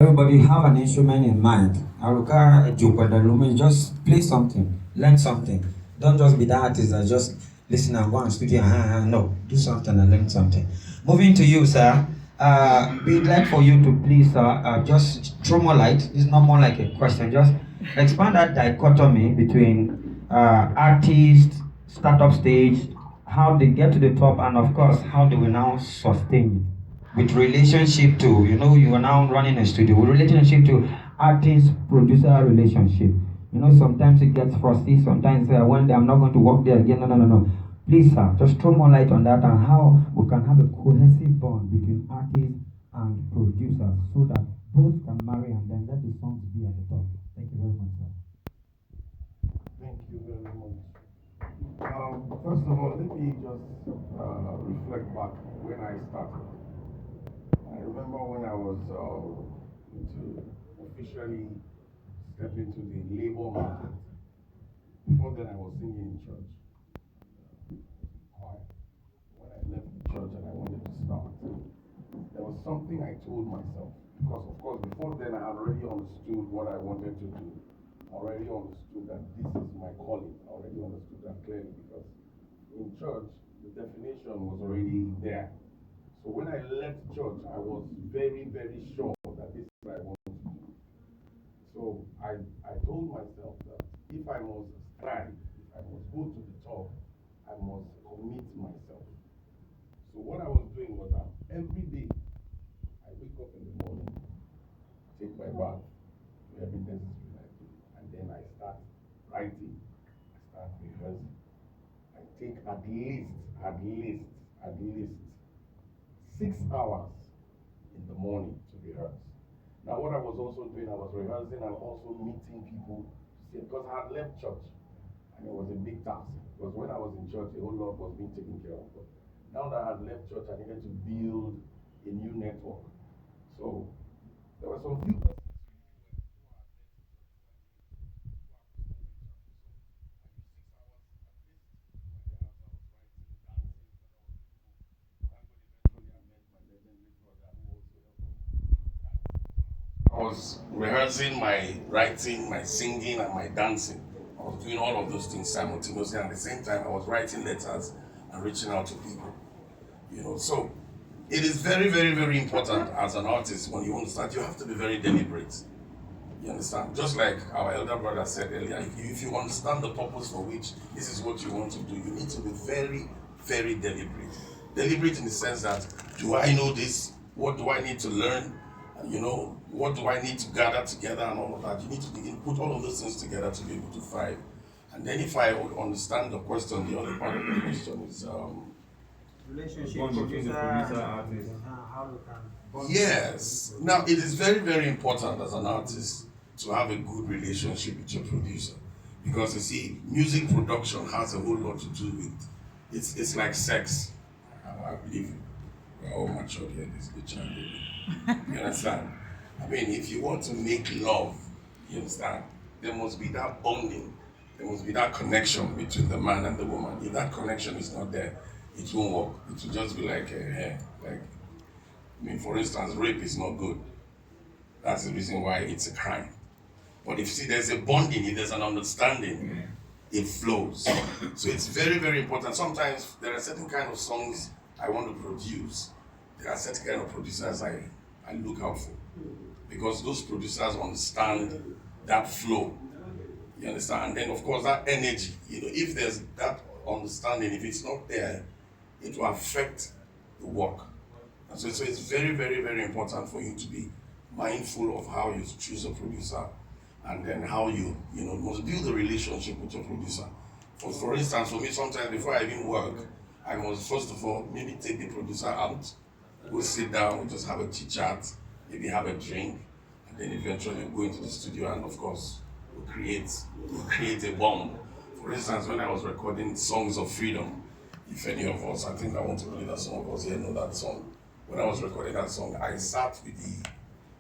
Everybody have an instrument in mind. Aruka Jukwadalume, just play something, learn something. Don't just be that artist that just listen and go and studio. No, do something and learn something. Moving to you, sir. We'd like for you to please just throw more light. It's not more like a question. Just expand that dichotomy between artist, startup stage, how they get to the top, and of course, how they will now sustain it with relationship to, you are now running a studio with relationship to artist producer relationship. Sometimes it gets frosty, sometimes one day I'm not going to work there again. No. Please, sir, just throw more light on that and how we can have a cohesive bond between artists and producers so that both can marry and then let the songs be at the top. Thank you very much, sir. Thank you very much. First of all, let me just reflect back when I started. I remember when I was to officially step into the labor market. Before then, I was singing in church, choir. When I left the church and I wanted to start, there was something I told myself. Because, of course, before then, I had already understood what I wanted to do. Already understood that this is my calling. I already understood that clearly because in church, the definition was already there. So when I left church, I was very, very sure that this is what I want to do. So I told myself that if I must strive, if I must go to the top, I must commit myself. So what I was doing was that every day I wake up in the morning, take my bath, do every necessary I do, and then I start writing, I start rehearsing. I take at least 6 hours in the morning to rehearse. Now, what I was also doing, I was rehearsing and also meeting people because I had left church and it was a big task. Because when I was in church, a whole lot was being taken care of. But now that I had left church, I needed to build a new network. So there were some few persons I was rehearsing my writing, my singing, and my dancing. I was doing all of those things simultaneously. And at the same time, I was writing letters and reaching out to people. So it is very, very, very important as an artist when you want to start. You have to be very deliberate. You understand? Just like our elder brother said earlier, if you understand the purpose for which this is what you want to do, you need to be very, very deliberate. Deliberate in the sense that, do I know this? What do I need to learn? What do I need to gather together and all of that? You need to begin put all of those things together to be able to thrive. And then if I would understand the question, the other part of the question is Relationship between the producer and artist. How we can yes. Now it is very, very important as an artist to have a good relationship with your producer. Because you see, music production has a whole lot to do with it's like sex. I believe we're all mature here, this is the child. You understand? I mean, if you want to make love, you understand, there must be that bonding, there must be that connection between the man and the woman. If that connection is not there, it won't work. It will just be like, for instance, rape is not good. That's the reason why it's a crime. But if see there's a bonding, if there's an understanding, it flows. So it's very, very important. Sometimes there are certain kind of songs I want to produce. There are certain kind of producers I look out for. Because those producers understand that flow. You understand? And then of course that energy, if there's that understanding, if it's not there, it will affect the work. And so it's very, very, very important for you to be mindful of how you choose a producer and then how you must build a relationship with your producer. For instance, for me, sometimes before I even work, I must first of all maybe take the producer out, go sit down, we'll just have a chit chat, maybe have a drink, and then eventually go into the studio and of course we'll create a bond. For instance, when I was recording Songs of Freedom, if any of us, I think I want to believe that some of us here know that song. When I was recording that song, I sat with the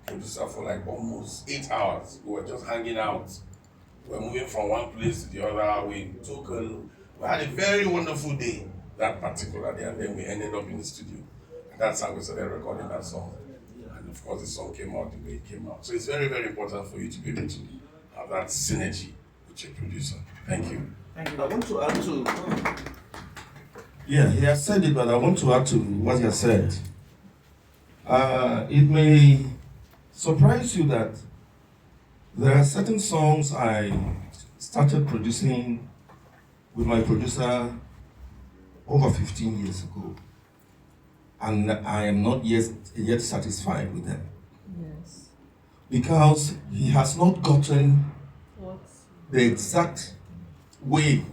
producer for like almost 8 hours. We were just hanging out. We were moving from one place to the other. We had a very wonderful day that particular day, and then we ended up in the studio. And that's how we started recording that song. And of course the song came out the way it came out. So it's very, very important for you to be able to have that synergy with your producer. Thank you. Thank you. I want to add to. Yeah, he has said it, but I want to add to what he has said. It may surprise you that there are certain songs I started producing with my producer over 15 years ago, and I am not yet satisfied with them. Yes. Because he has not gotten What? the exact way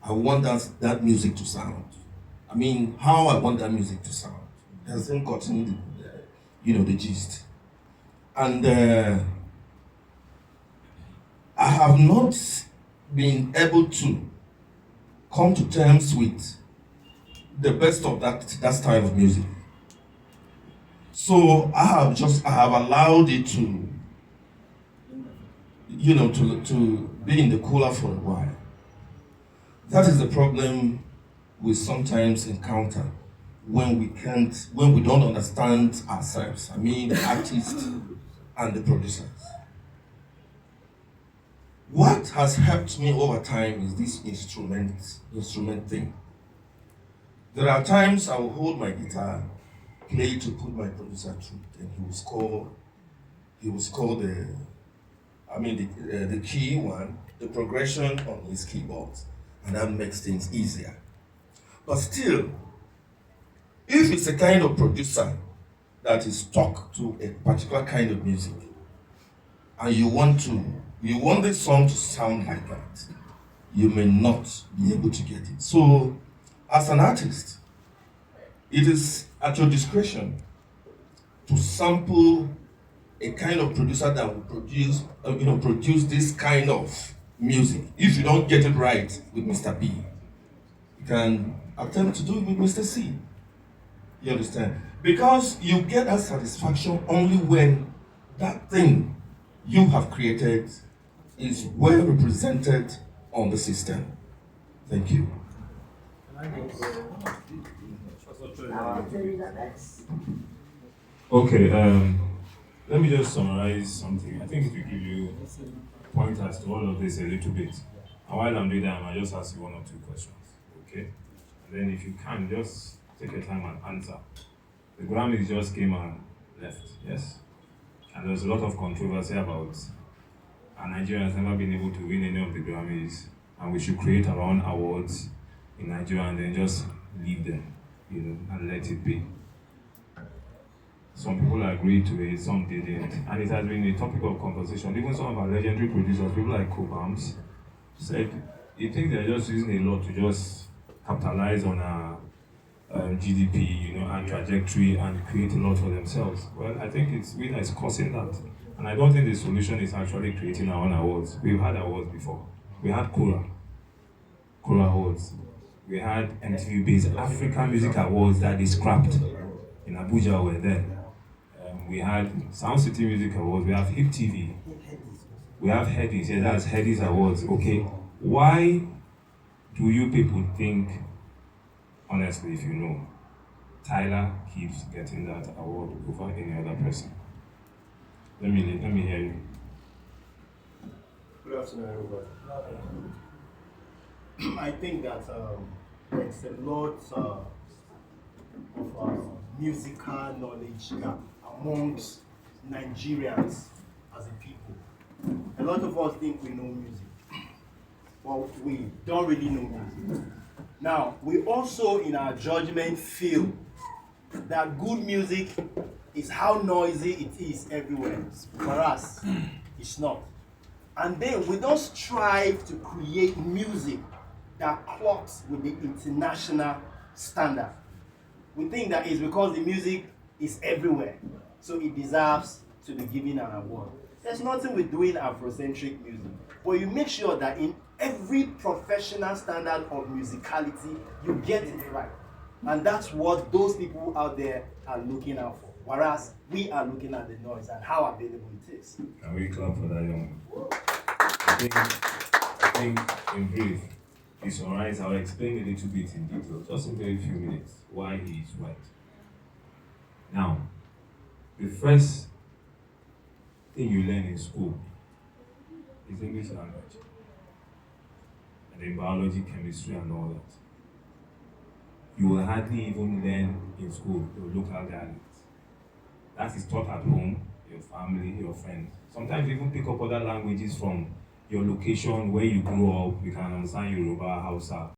I want that music to sound. I mean, how I want that music to sound. He hasn't gotten the gist. And I have not been able to come to terms with the best of that style of music. So I have allowed it to be in the cooler for a while. That is the problem we sometimes encounter when we don't understand ourselves. I mean, the artists and the producers. What has helped me over time is this instrument thing. There are times I will hold my guitar, play to put my producer through, and he will score the key one, the progression on his keyboard, and that makes things easier. But still, if it's a kind of producer that is stuck to a particular kind of music, and you want this song to sound like that, you may not be able to get it. So, as an artist, it is at your discretion to sample a kind of producer that will produce this kind of music. If you don't get it right with Mr. B, you can attempt to do it with Mr. C. You understand? Because you get that satisfaction only when that thing you have created is well represented on the system. Thank you. Okay, let me just summarize something. I think it will give you pointers to all of this a little bit. And while I'm doing that, I might just ask you one or two questions. Okay? And then if you can, just take your time and answer. The Grammys just came and left, yes? And there's a lot of controversy about Nigeria has never been able to win any of the Grammys, and we should create our own awards in Nigeria and then just leave them, and let it be. Some people agreed to it, some didn't, and it has been a topic of conversation. Even some of our legendary producers, people like Cobams, said he thinks they're just using a lot to just capitalize on our GDP, and trajectory, and create a lot for themselves. Well, I think it's we that is causing that, and I don't think the solution is actually creating our own awards. We've had awards before. We had Kora Awards. We had MTV-based African Music Awards that they scrapped in Abuja. Were there. We had Sound City Music Awards. We have Hip TV. We have Headies. Yeah, that's Headies Awards. Okay, why do you people think, honestly, if you know, Tyler keeps getting that award over any other person? Let me hear you. Good afternoon, everybody. I think that there's a lot of musical knowledge gap amongst Nigerians as a people. A lot of us think we know music, but we don't really know music. Now, we also, in our judgment, feel that good music is how noisy it is everywhere. For us, it's not. And then we don't strive to create music that clocks with the international standard. We think that it's because the music is everywhere, so it deserves to be given an award. There's nothing with doing Afrocentric music, but you make sure that in every professional standard of musicality, you get it right. And that's what those people out there are looking out for. Whereas we are looking at the noise and how available it is. Can we clap for that young man? I think in brief, it's alright. I'll explain a little bit in detail, just in very few minutes, why he is right. Now, the first thing you learn in school is English language. And then biology, chemistry, and all that. You will hardly even learn in school your local dialects. That is taught at home, your family, your friends. Sometimes you even pick up other languages from your location, where you grew up. You can understand Yoruba, Hausa.